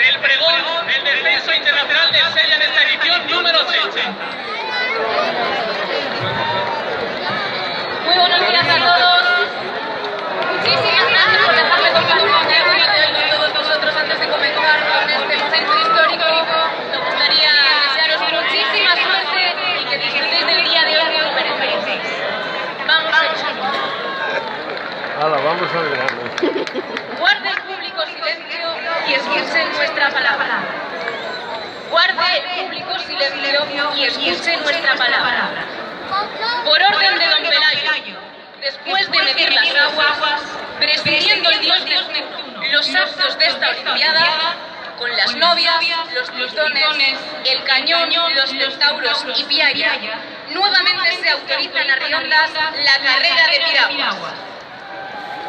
del pregón del descenso internacional del Sella en esta edición número 6. Muy buenos días a todos. Muchísimas gracias por dejarme compartir el día de hoy con todos vosotros antes de comenzar con este momento histórico. Me gustaría desearos muchísima suerte y que disfrutéis del día de hoy como merecéis. Vamos allá. Vamos al grano. Guarde el público silencio y escuchen nuestra palabra. Guarde el público silencio y escuchen nuestra palabra. Por orden de don Pelayo, después de medir las aguas, presidiendo el dios Neptuno los actos de esta olimpiada, con las novias, los tritones, el cañón, los centauros y Piaya, nuevamente se autorizan a Riondas la carrera de piraguas.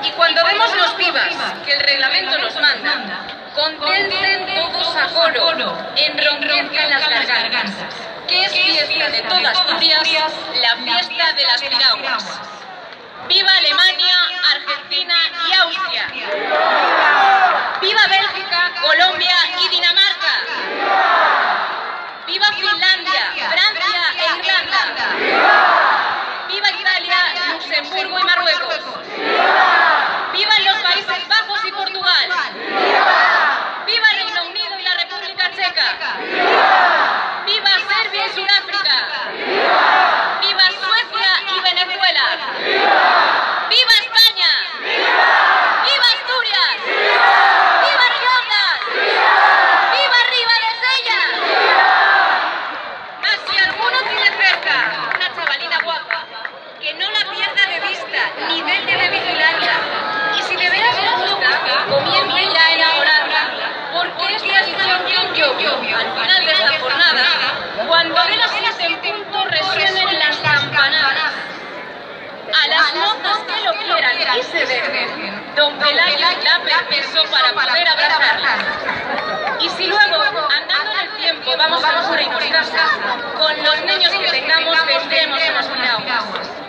Y cuando demos los vivas que el reglamento nos manda, contesten todos a coro, enronquezcan las gargantas, que es fiesta de todas Asturias, la fiesta de las piraguas. ¡Viva Alemania, Argentina y Austria! ¡Viva Bélgica, Colombia y Dinamarca! ¡Viva Finlandia, Francia e Irlanda! ¡Viva Italia, Luxemburgo y Marruecos! ¡Vivan los Países Bajos y Portugal! ¡Viva Reino Unido y la República Checa! ¡Viva Serbia y Sudáfrica! ¡Viva Suecia y Venezuela! ¡Viva España! ¡Viva Asturias! ¡Viva Riondas! ¡Viva Riva de Sella! Ah, si alguno tiene cerca una chavalina guapa, que no la pierda de vista ni deje de vigilarla. Y si de veras le gusta, comience ya a enamorarla, porque esta es la canción yo, al final de esta jornada, cuando de las 7 en punto resuenen las campanadas. A las mozas que lo quieran y se dejen, don Pelayo la pensó para poder abrazarla. Y si luego, andando en el tiempo, vamos a nuestra casa, con los niños que tengamos, vendremos a las piraguas,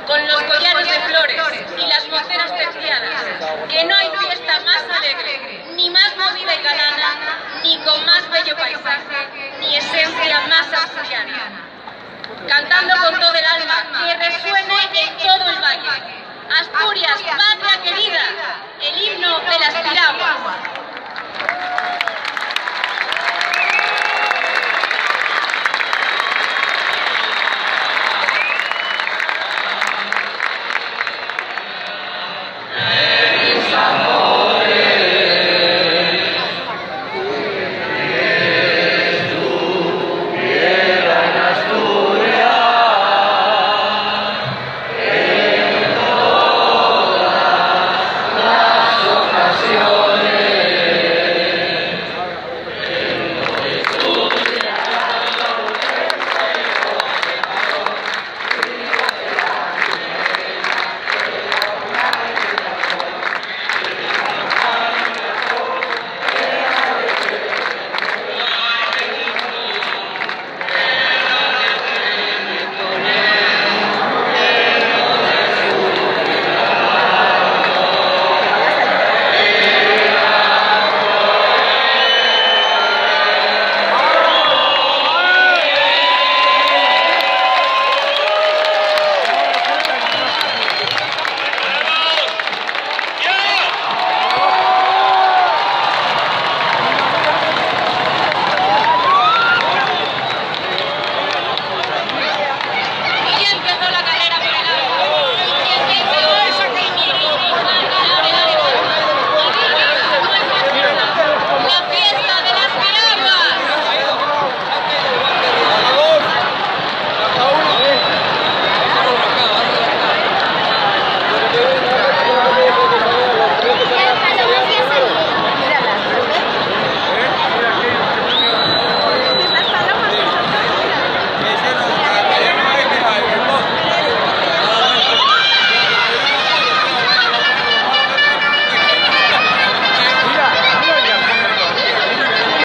con los collares de flores y las monteras terciadas, que no hay fiesta más alegre, ni más movida y galana, ni con más bello paisaje, ni esencia más asturiana. Cantando con todo el alma, que resuene en todo el valle. Asturias, patria querida, el himno de las piraguas.